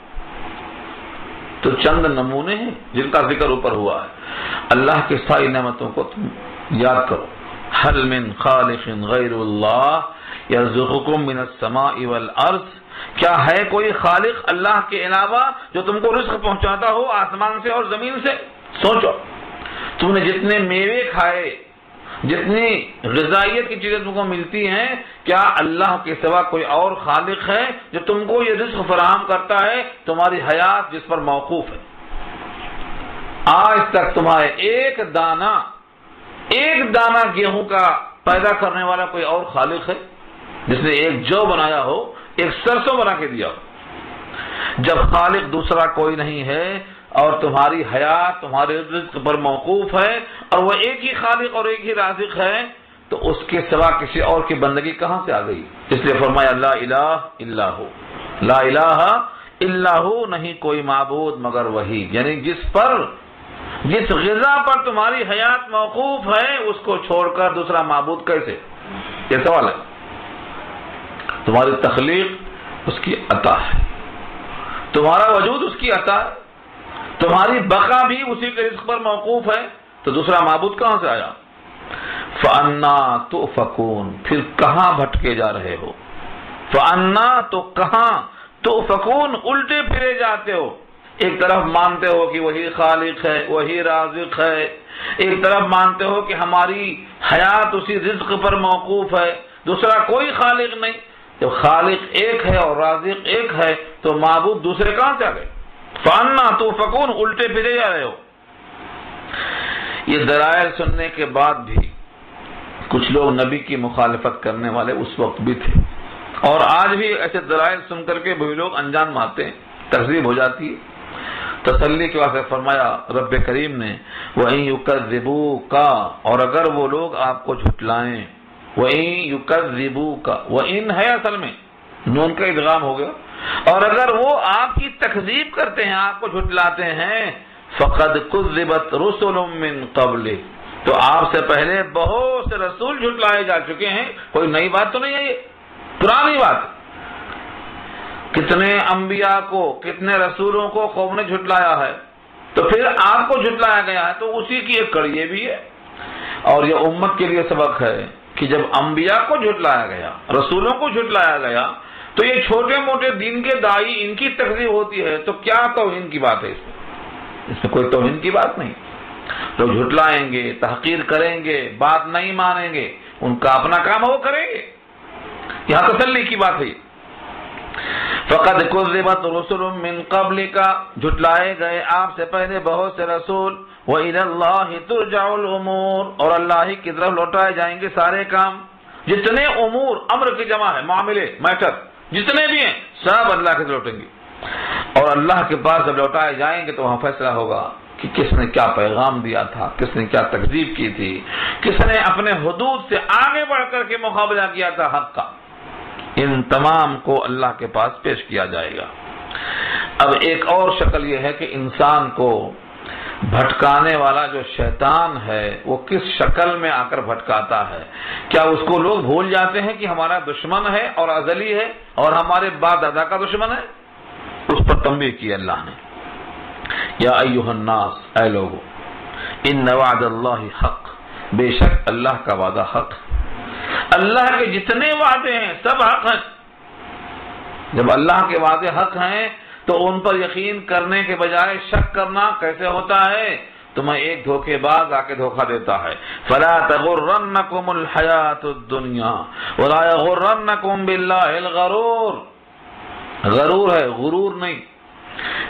تو چند نمونے ہیں جن کا ذکر اوپر ہوا ہے، اللہ کی ساری نعمتوں کو تم یاد کرو۔ حل من خالق غیر اللہ یرزقکم من السماء والارض، کیا ہے کوئی خالق اللہ کے علاوہ جو تم کو رزق پہنچاتا ہو آسمان سے اور زمین سے؟ سوچو، تم نے جتنے میوے کھائے، جتنی غذائیت کی چیزیں تم کو ملتی ہیں، کیا اللہ کے سوا کوئی اور خالق ہے جو تم کو یہ رزق فراہم کرتا ہے؟ تمہاری حیات جس پر موقوف ہے، آج تک تمہارے ایک دانہ گیہوں کا پیدا کرنے والا کوئی اور خالق ہے جس نے ایک جو بنایا ہو، ایک سرسوں بنا کے دیا ہو؟ جب خالق دوسرا کوئی نہیں ہے اور تمہاری حیات تمہارے رزق پر موقوف ہے اور وہ ایک ہی خالق اور ایک ہی رازق ہے، تو اس کے سوا کسی اور کی بندگی کہاں سے آ گئی؟ اس لیے فرمایا لا الہ الا ہو، لا الہ الا ہو، نہیں کوئی معبود مگر وہی، یعنی جس غذا پر تمہاری حیات موقوف ہے اس کو چھوڑ کر دوسرا معبود کیسے؟ یہ سوال ہے۔ تمہاری تخلیق اس کی عطا ہے، تمہارا وجود اس کی عطا ہے، تمہاری بقا بھی اسی کے رزق پر موقوف ہے، تو دوسرا معبود کہاں سے آیا؟ فَأَنَّا تُؤْفَكُونَ، پھر کہاں بھٹکے جا رہے ہو؟ فَأَنَّا، تو کہاں، تُؤْفَكُونَ، الٹے پھرے جاتے ہو۔ ایک طرف مانتے ہو کہ وہی خالق ہے، وہی رازق ہے، ایک طرف مانتے ہو کہ ہماری حیات اسی رزق پر موقوف ہے، دوسرا کوئی خالق نہیں۔ جب خالق ایک ہے اور رازق ایک ہے تو معبود دوسرے کہاں سے آ گئے؟ فَأَنَّىٰ تُؤْفَكُونَ، الٹے پھرے جا رہے ہو۔ یہ دلائل سننے کے بعد بھی کچھ لوگ نبی کی مخالفت کرنے والے اس وقت بھی تھے، اور آج بھی ایسے دلائل سن کر کے بھی لوگ انجان مارتے ہیں، تکذیب ہو جاتی ہے۔ تسلی کے واسطے فرمایا رب کریم نے وَإِن يُكَذِّبُوكَ، اور اگر وہ لوگ آپ کو جھٹلائیں، وَإِن يُكَذِّبُوكَ، وَإِن ہے اصل میں نون کا ادغام ہو گیا، اور اگر وہ آپ کی تکذیب کرتے ہیں، آپ کو جھٹلاتے ہیں، فَقَدْ كُذِّبَتْ رُسُلٌ مِّن قَبْلِكَ، تو آپ سے پہلے بہت سے رسول جھٹلائے جا چکے ہیں، کوئی نئی بات تو نہیں ہے، یہ پرانی بات۔ کتنے انبیاء کو، کتنے رسولوں کو قوم نے جھٹلایا ہے، تو پھر آپ کو جھٹلایا گیا ہے، تو اسی کی ایک کڑی یہ بھی ہے۔ اور یہ امت کے لیے سبق ہے کہ جب انبیاء کو جھٹلایا گیا، رسولوں کو جھٹلایا گیا، تو یہ چھوٹے موٹے دین کے داعی ان کی تکذیب ہوتی ہے، تو کیا توہین کی بات ہے اس میں کوئی توہین کی بات نہیں۔ لوگ جھٹلائیں گے، تحقیر کریں گے، بات نہیں مانیں گے، ان کا اپنا کام وہ کریں گے، یہاں تسلی کی بات ہے۔ فَقَدْ كُذِّبَتْ رُسُلٌ مِّن قَبْلِكَ، جھٹلائے گئے آپ سے پہلے بہت سے رسول، وَإِلَى اللَّهِ تُرْجَعُ الْأُمُورُ، اور اللہ ہی کی طرف لوٹائے جائیں گے سارے کام۔ جتنے امور، امر کی جمع ہے، معاملے، میٹر جتنے بھی ہیں سب اللہ کے لوٹیں گے، اور اللہ کے پاس جب لوٹائے جائیں گے تو وہاں فیصلہ ہوگا کہ کس نے کیا پیغام دیا تھا، کس نے کیا تکذیب کی تھی، کس نے اپنے حدود سے آگے بڑھ کر کے مقابلہ کیا تھا حق کا۔ ان تمام کو اللہ کے پاس پیش کیا جائے گا۔ اب ایک اور شکل یہ ہے کہ انسان کو بھٹکانے والا جو شیطان ہے وہ کس شکل میں آ کر بھٹکاتا ہے۔ کیا اس کو لوگ بھول جاتے ہیں کہ ہمارا دشمن ہے اور ازلی ہے اور ہمارے باپ دادا کا دشمن ہے؟ اس پر تنبیہ کی اللہ نے، یا ایھا الناس، اے لوگو، ان وعد اللہ حق، بے شک اللہ کا وعدہ حق، اللہ کے جتنے وعدے ہیں سب حق ہیں۔ جب اللہ کے وعدے حق ہیں تو ان پر یقین کرنے کے بجائے شک کرنا کیسے ہوتا ہے؟ تمہیں ایک دھوکے باز آ کے دھوکہ دیتا ہے۔ فلا تغرنکم الحیات الدنیا ولا یغرنکم باللہ الغرور، غرور ہے، غرور نہیں۔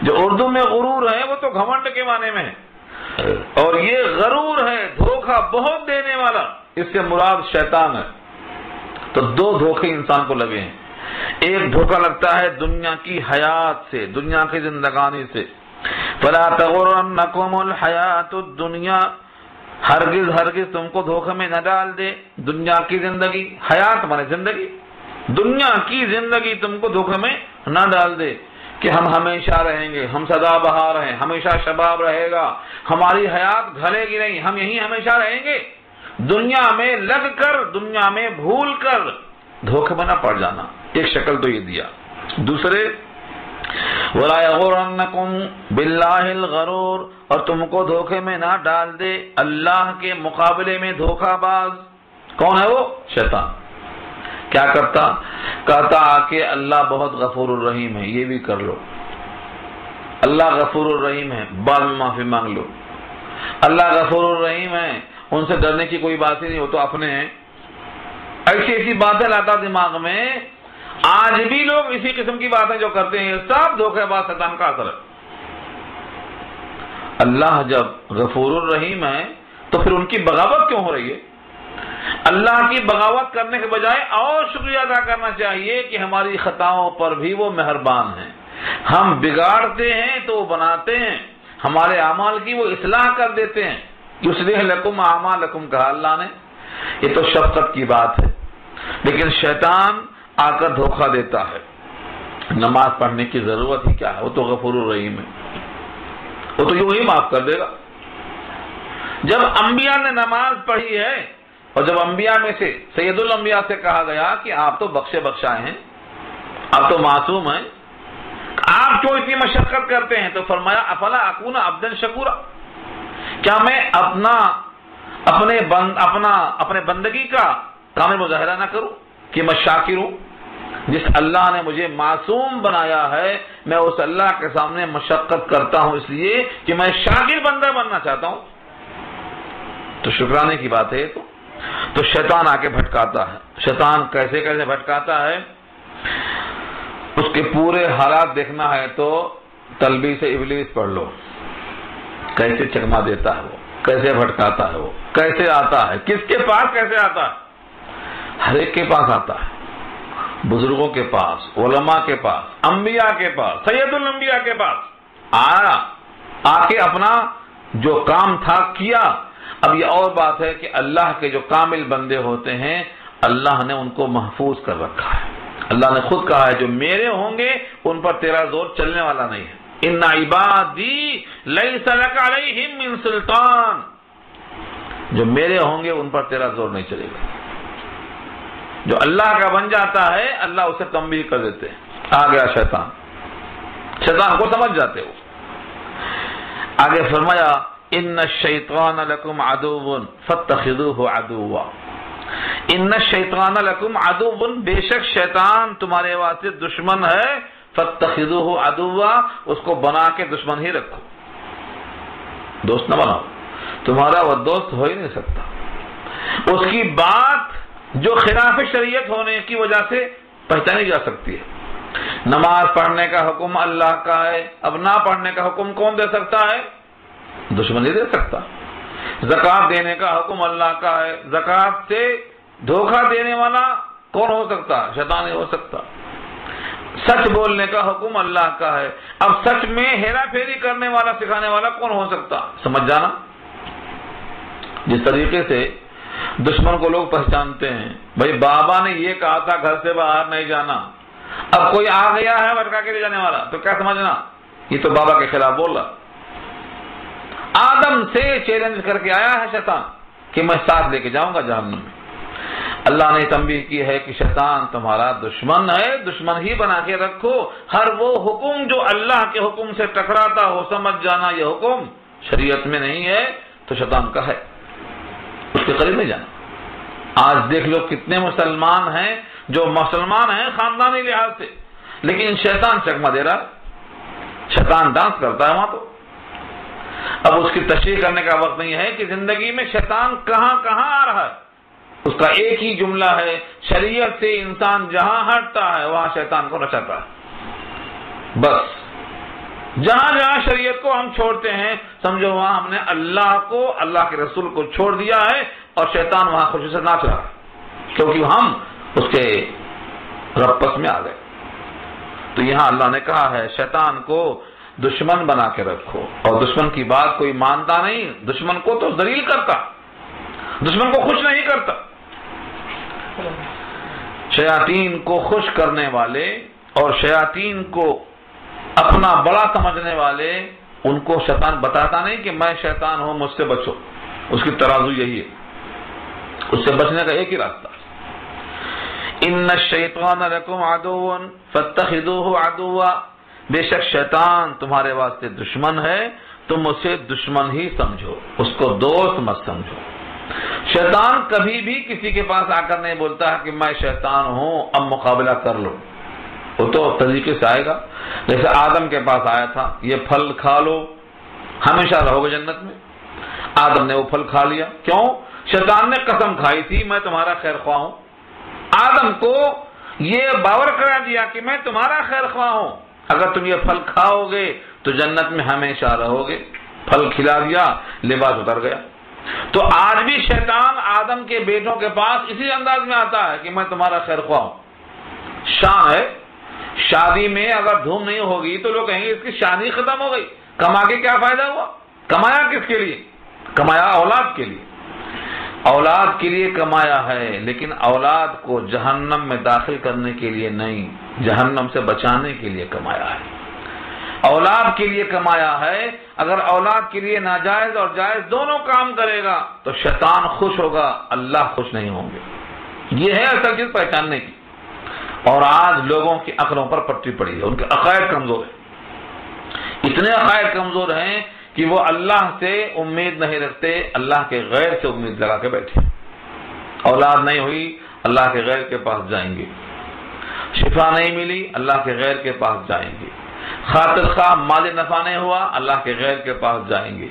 جو اردو میں غرور ہے وہ تو گھمنڈ کے معنی میں ہے، اور یہ غرور ہے، دھوکہ بہت دینے والا، اس سے مراد شیطان ہے۔ تو دو دھوکے انسان کو لگے ہیں، ایک دھوکہ لگتا ہے دنیا کی حیات سے، دنیا کی زندگانی سے، فلا تغرنکم الحیات الدنیا، ہرگز ہرگز تم کو دھوکے میں نہ ڈال دے دنیا کی زندگی، حیات مانے زندگی، دنیا کی زندگی تم کو دھوکے میں نہ ڈال دے کہ ہم ہمیشہ رہیں گے، ہم سدا بہار ہیں، ہمیشہ شباب رہے گا، ہماری حیات گھلے گی نہیں، ہم یہیں ہمیشہ رہیں گے۔ دنیا میں لگ کر، دنیا میں بھول کر دھوکے میں نہ پڑ جانا، ایک شکل تو یہ دیا۔ دوسرے وَلَا يَغُرَنَّكُمْ بِاللَّهِ الْغَرُورُ، اور تم کو دھوکے میں نہ ڈال دے اللہ کے مقابلے میں دھوکہ باز۔ کون ہے وہ؟ شیطان۔ کیا کرتا؟ کہتا کہ اللہ بہت غفور الرحیم ہے، یہ بھی کر لو، اللہ غفور الرحیم ہے، بعد میں معافی مانگ لو، اللہ غفور الرحیم ہے، ان سے ڈرنے کی کوئی بات ہی نہیں، وہ تو اپنے ہیں۔ ایسی ایسی باتیں لاتا دماغ میں۔ آج بھی لوگ اسی قسم کی باتیں جو کرتے ہیں، سب دھوکے باز شیطان کا اثر ہے۔ اللہ جب غفور الرحیم ہے تو پھر ان کی بغاوت کیوں ہو رہی ہے؟ اللہ کی بغاوت کرنے کے بجائے اور شکریہ ادا کرنا چاہیے کہ ہماری خطاؤں پر بھی وہ مہربان ہیں۔ ہم بگاڑتے ہیں تو وہ بناتے ہیں، ہمارے اعمال کی وہ اصلاح کر دیتے ہیں۔ یصلح لکم اعمالکم کہا اللہ نے، یہ تو شفقت کی بات ہے۔ لیکن شیطان آ کر دھوکہ دیتا ہے، نماز پڑھنے کی ضرورت ہی کیا ہے، وہ تو غفور الرحیم ہے، وہ تو یوں ہی معاف کر دے گا۔ جب انبیاء نے نماز پڑھی ہے، اور جب انبیاء میں سے سید الانبیاء سے کہا گیا کہ آپ تو بخشے بخشائے ہیں، آپ تو معصوم ہیں، آپ کیوں اتنی مشقت کرتے ہیں؟ تو فرمایا افلا اکون عبدا شکورا، کیا میں اپنے بندگی کا کامل مظاہرہ نہ کروں کہ میں شاکر ہوں؟ جس اللہ نے مجھے معصوم بنایا ہے، میں اس اللہ کے سامنے مشقت کرتا ہوں اس لیے کہ میں شاکر بندہ بننا چاہتا ہوں۔ تو شکرانے کی بات ہے تو شیطان آ کے بھٹکاتا ہے۔ شیطان کیسے کیسے بھٹکاتا ہے، اس کے پورے حالات دیکھنا ہے تو تلبیس ابلیس پڑھ لو، کیسے چکما دیتا ہے وہ، کیسے بھٹکاتا ہے وہ، کیسے آتا ہے، کس کے پاس کیسے آتا ہے، ہر ایک کے پاس آتا ہے، بزرگوں کے پاس، علماء کے پاس، انبیاء کے پاس، سید الانبیاء کے پاس آیا، آ کے اپنا جو کام تھا کیا۔ اب یہ اور بات ہے کہ اللہ کے جو کامل بندے ہوتے ہیں اللہ نے ان کو محفوظ کر رکھا ہے۔ اللہ نے خود کہا ہے جو میرے ہوں گے ان پر تیرا زور چلنے والا نہیں ہے۔ ان عبادی لیس لک علیہم من سلطان، جو میرے ہوں گے ان پر تیرا زور نہیں چلے گا۔ جو اللہ کا بن جاتا ہے اللہ اسے تنبیہ کر دیتے ہیں۔ آ گیا شیطان کو سمجھ جاتے ہو۔ آگے فرمایا ان الشیطان لکم عدو فاتخذوہ عدوا، ان الشیطان لکم عدو، بے شک شیطان تمہارے واسطے دشمن ہے، فاتخذوہ عدوا، اس کو بنا کے دشمن ہی رکھو، دوست نہ بناؤ، تمہارا وہ دوست ہو ہی نہیں سکتا۔ اس کی بات جو خلاف شریعت ہونے کی وجہ سے پہچانی جا سکتی ہے۔ نماز پڑھنے کا حکم اللہ کا ہے، اب نہ پڑھنے کا حکم کون دے سکتا ہے؟ دشمن نہیں دے سکتا۔ زکوٰۃ دینے کا حکم اللہ کا ہے، زکوٰۃ سے دھوکہ دینے والا کون ہو سکتا؟ شیطان نہیں ہو سکتا۔ سچ بولنے کا حکم اللہ کا ہے، اب سچ میں ہیرا پھیری کرنے والا سکھانے والا کون ہو سکتا؟ سمجھ جانا۔ جس طریقے سے دشمن کو لوگ پہچانتے ہیں، بھائی بابا نے یہ کہا تھا گھر سے باہر نہیں جانا، اب کوئی آ گیا ہے بھٹکا کے لے جانے والا تو کیا سمجھنا؟ یہ تو بابا کے خلاف بول رہا۔ آدم سے چیلنج کر کے آیا ہے شیطان کہ میں ساتھ لے کے جاؤں گا جہنم میں۔ اللہ نے تنبیہ کی ہے کہ شیطان تمہارا دشمن ہے، دشمن ہی بنا کے رکھو۔ ہر وہ حکم جو اللہ کے حکم سے ٹکراتا ہو سمجھ جانا یہ حکم شریعت میں نہیں ہے تو شیطان کا ہے، اس کے قریب نہیں جانا۔ آج دیکھ لو کتنے مسلمان ہیں جو مسلمان ہیں خاندانی لحاظ سے، لیکن شیطان چکما دے رہا، شیطان ڈانس کرتا ہے وہاں تو۔ اب اس کی تشریح کرنے کا وقت نہیں ہے کہ زندگی میں شیطان کہاں کہاں آ رہا ہے۔ اس کا ایک ہی جملہ ہے، شریعت سے انسان جہاں ہٹتا ہے وہاں شیطان کو نچاتا ہے۔ بس جہاں جہاں شریعت کو ہم چھوڑتے ہیں سمجھو وہاں ہم نے اللہ کو، اللہ کے رسول کو چھوڑ دیا ہے، اور شیطان وہاں خوشی سے ناچ رہا ہے کیونکہ ہم اس کے رپس میں آ گئے۔ تو یہاں اللہ نے کہا ہے شیطان کو دشمن بنا کے رکھو، اور دشمن کی بات کوئی مانتا نہیں، دشمن کو تو ذلیل کرتا، دشمن کو خوش نہیں کرتا۔ شیاطین کو خوش کرنے والے اور شیاطین کو اپنا بڑا سمجھنے والے، ان کو شیطان بتاتا نہیں کہ میں شیطان ہوں مجھ سے بچو، اس کی ترازو یہی ہے، اس سے بچنے کا ایک ہی راستہ۔ ان الشیطان لکم عدو فاتخذوہ عدوا، بے شک شیطان تمہارے واسطے دشمن ہے، تم اسے دشمن ہی سمجھو، اس کو دوست مت سمجھو۔ شیطان کبھی بھی کسی کے پاس آ کر نہیں بولتا ہے کہ میں شیطان ہوں اب مقابلہ کر لو، وہ تو طریقے سے آئے گا جیسے آدم کے پاس آیا تھا، یہ پھل کھا لو ہمیشہ رہو گے جنت میں۔ آدم نے وہ پھل کھا لیا، کیوں؟ شیطان نے قسم کھائی تھی میں تمہارا خیر خواہ ہوں۔ آدم کو یہ باور کرا دیا کہ میں تمہارا خیر خواہ ہوں، اگر تم یہ پھل کھاؤ گے تو جنت میں ہمیشہ رہو گے۔ پھل کھلا دیا، لباس اتر گیا۔ تو آج بھی شیطان آدم کے بیٹوں کے پاس اسی انداز میں آتا ہے کہ میں تمہارا خیر خواہ ہوں۔ شان ہے، شادی میں اگر دھوم نہیں ہوگی تو لوگ کہیں گے اس کی شادی ختم ہو گئی، کما کے کیا فائدہ ہوا؟ کمایا کس کے لیے؟ کمایا اولاد کے لیے، اولاد کے لیے کمایا ہے، لیکن اولاد کو جہنم میں داخل کرنے کے لیے نہیں، جہنم سے بچانے کے لیے کمایا ہے۔ اولاد کے لیے کمایا ہے، اگر اولاد کے لیے ناجائز اور جائز دونوں کام کرے گا تو شیطان خوش ہوگا، اللہ خوش نہیں ہوں گے۔ یہ ہے اصل چیز پہچاننے کی۔ اور آج لوگوں کی عقلوں پر پٹی پڑی ہے، ان کے عقائد کمزور ہیں، اتنے عقائد کمزور ہیں کہ وہ اللہ سے امید نہیں رکھتے، اللہ کے غیر سے امید لگا کے بیٹھے۔ اولاد نہیں ہوئی اللہ کے غیر کے پاس جائیں گے، شفا نہیں ملی اللہ کے غیر کے پاس جائیں گے، خاطر خواہ مال نفع نہیں ہوا اللہ کے غیر کے پاس جائیں گے۔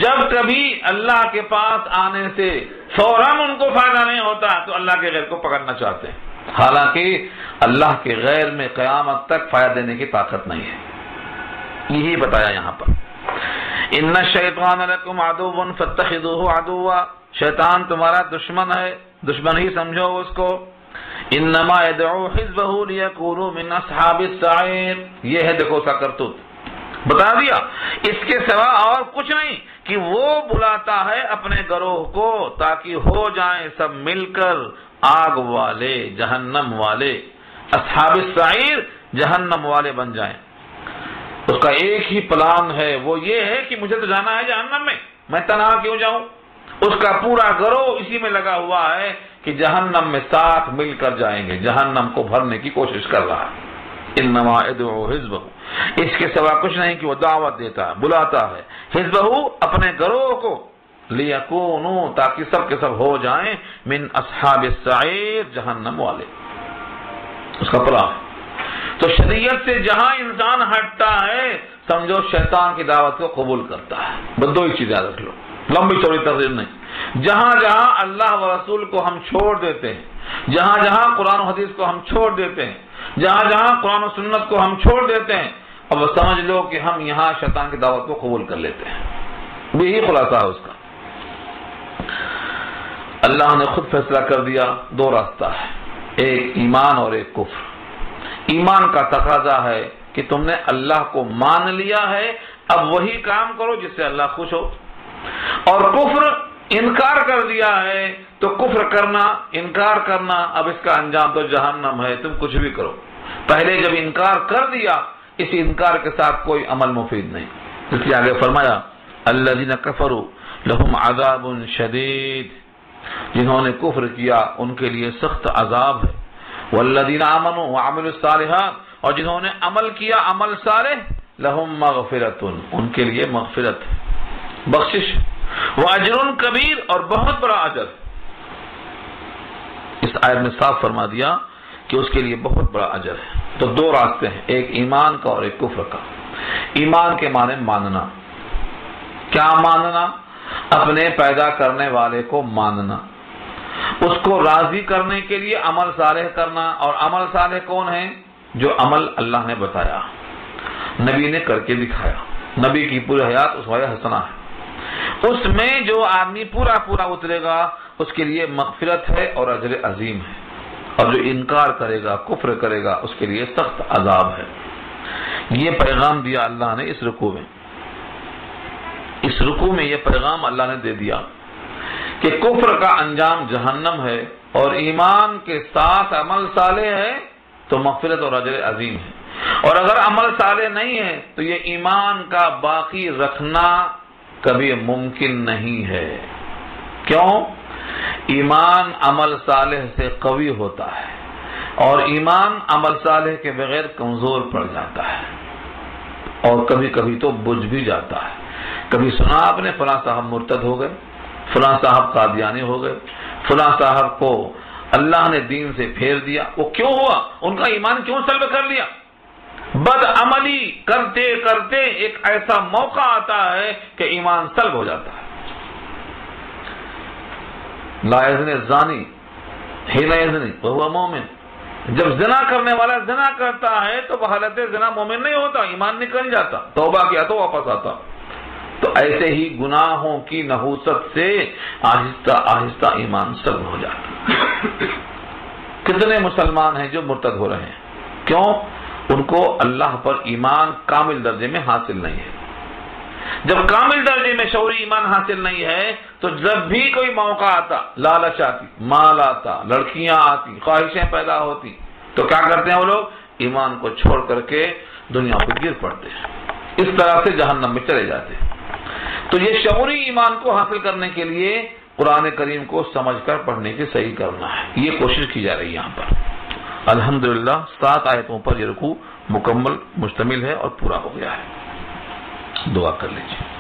جب کبھی اللہ کے پاس آنے سے فوراً ان کو فائدہ نہیں ہوتا تو اللہ کے غیر کو پکڑنا چاہتے ہیں، حالانکہ اللہ کے غیر میں قیامت تک فائدہ دینے کی طاقت نہیں ہے۔ یہی بتایا یہاں پر، ان الشیطان لکم عدو فاتخذوہ عدوا، شیطان تمہارا دشمن ہے، دشمن ہی سمجھو اس کو۔ انما يدعو حزبه ليكونوا من اصحاب السعير، یہ ہے دیکھو اس کا کرتوت، بتا دیا۔ اس کے سوا اور کچھ نہیں کہ وہ بلاتا ہے اپنے گروہ کو تاکہ ہو جائیں سب مل کر آگ والے، جہنم والے، اصحاب السعیر، جہنم والے بن جائیں۔ اس کا ایک ہی پلان ہے، وہ یہ ہے کہ مجھے تو جانا ہے جہنم میں تنہا کیوں جاؤں؟ اس کا پورا گروہ اسی میں لگا ہوا ہے کہ جہنم میں ساتھ مل کر جائیں گے، جہنم کو بھرنے کی کوشش کر رہا ہے۔ انما ادعو حزبہ، اس کے سوا کچھ نہیں کہ وہ دعوت دیتا ہے، بلاتا ہے، حزبہ اپنے گروہ کو، لیکونوا تاکہ سب کے سب ہو جائیں، من اصحاب السعیر، جہنم والے، اس کا پلان ہے۔ تو شریعت سے جہاں انسان ہٹتا ہے سمجھو شیطان کی دعوت کو قبول کرتا ہے۔ بس دو ہی چیزیں رکھ لو، لمبی چوڑی تقریر نہیں۔ جہاں جہاں اللہ و رسول کو ہم چھوڑ دیتے ہیں، جہاں جہاں قرآن و حدیث کو ہم چھوڑ دیتے ہیں، جہاں جہاں قرآن و سنت کو ہم چھوڑ دیتے ہیں، اب سمجھ لو کہ ہم یہاں شیطان کی دعوت کو قبول کر لیتے ہیں۔ یہی خلاصہ ہے اس کا۔ اللہ نے خود فیصلہ کر دیا، دو راستہ ہے، ایک ایمان اور ایک کفر۔ ایمان کا تقاضا ہے کہ تم نے اللہ کو مان لیا ہے، اب وہی کام کرو جس سے اللہ خوش ہو، اور کفر انکار کر دیا ہے تو کفر کرنا، انکار کرنا، اب اس کا انجام تو جہنم ہے، تم کچھ بھی کرو۔ پہلے جب انکار کر دیا، اس انکار کے ساتھ کوئی عمل مفید نہیں، اس لیے آگے فرمایا الذین کفروا لہم عذاب شدید، جنہوں نے کفر کیا ان کے لیے سخت عذاب ہے، والذین آمنوا وعملوا الصالحات، اور جنہوں نے عمل کیا عمل صالح، لہم مغفرۃ، ان کے لیے مغفرت، بخشش، واجر کبیر، اور بہت بڑا اجر۔ اس آیت میں صاف فرما دیا کہ اس کے لیے بہت بڑا اجر ہے۔ تو دو راستے ہیں، ایک ایمان کا اور ایک کفر کا۔ ایمان کے معنی ماننا، کیا ماننا؟ اپنے پیدا کرنے والے کو ماننا، اس کو راضی کرنے کے لیے عمل صالح کرنا، اور عمل صالح کون ہے؟ جو عمل اللہ نے بتایا، نبی نے کر کے دکھایا، نبی کی پوری حیات اسوہ حسنہ ہے، اس میں جو آدمی پورا اترے گا اس کے لیے مغفرت ہے اور اجر عظیم ہے، اور جو انکار کرے گا، کفر کرے گا، اس کے لیے سخت عذاب ہے۔ یہ پیغام دیا اللہ نے اس رکوع میں، اس رکوع میں یہ پیغام اللہ نے دے دیا کہ کفر کا انجام جہنم ہے، اور ایمان کے ساتھ عمل صالح ہے تو مغفرت اور اجر عظیم ہے، اور اگر عمل صالح نہیں ہے تو یہ ایمان کا باقی رکھنا کبھی ممکن نہیں ہے۔ کیوں؟ ایمان عمل صالح سے قوی ہوتا ہے، اور ایمان عمل صالح کے بغیر کمزور پڑ جاتا ہے، اور کبھی کبھی تو بجھ بھی جاتا ہے۔ کبھی سنا آپ نے فلاں صاحب مرتد ہو گئے، فلاں صاحب قادیانی ہو گئے، فلاں صاحب کو اللہ نے دین سے پھیر دیا، وہ کیوں ہوا؟ ان کا ایمان کیوں سلب کر لیا؟ بد عملی کرتے کرتے ایک ایسا موقع آتا ہے کہ ایمان سلب ہو جاتا ہے۔ لا یزنی الزانی حین یزنی وہو مومن، جب زنا کرنے والا زنا کرتا ہے تو بحالت زنا مومن نہیں ہوتا، ایمان نکل جاتا، توبہ کیا تو واپس آتا۔ تو ایسے ہی گناہوں کی نحوست سے آہستہ آہستہ ایمان سلب ہو جاتا۔ کتنے مسلمان ہیں جو مرتد ہو رہے ہیں؟ کیوں؟ ان کو اللہ پر ایمان کامل درجے میں حاصل نہیں ہے۔ جب کامل درجے میں شعوری ایمان حاصل نہیں ہے تو جب بھی کوئی موقع آتا، لالچ آتی، مال آتا، لڑکیاں آتی، خواہشیں پیدا ہوتی، تو کیا کرتے ہیں وہ لوگ؟ ایمان کو چھوڑ کر کے دنیا پہ گر پڑتے ہیں، اس طرح سے جہنم میں چلے جاتے ہیں۔ تو یہ شعوری ایمان کو حاصل کرنے کے لیے قرآن کریم کو سمجھ کر پڑھنے کی صحیح کرنا ہے، یہ کوشش کی جا رہی ہے یہاں پر۔ الحمدللہ 7 آیتوں پر یہ رکوع مکمل مشتمل ہے اور پورا ہو گیا ہے۔ دعا کر لیجیے۔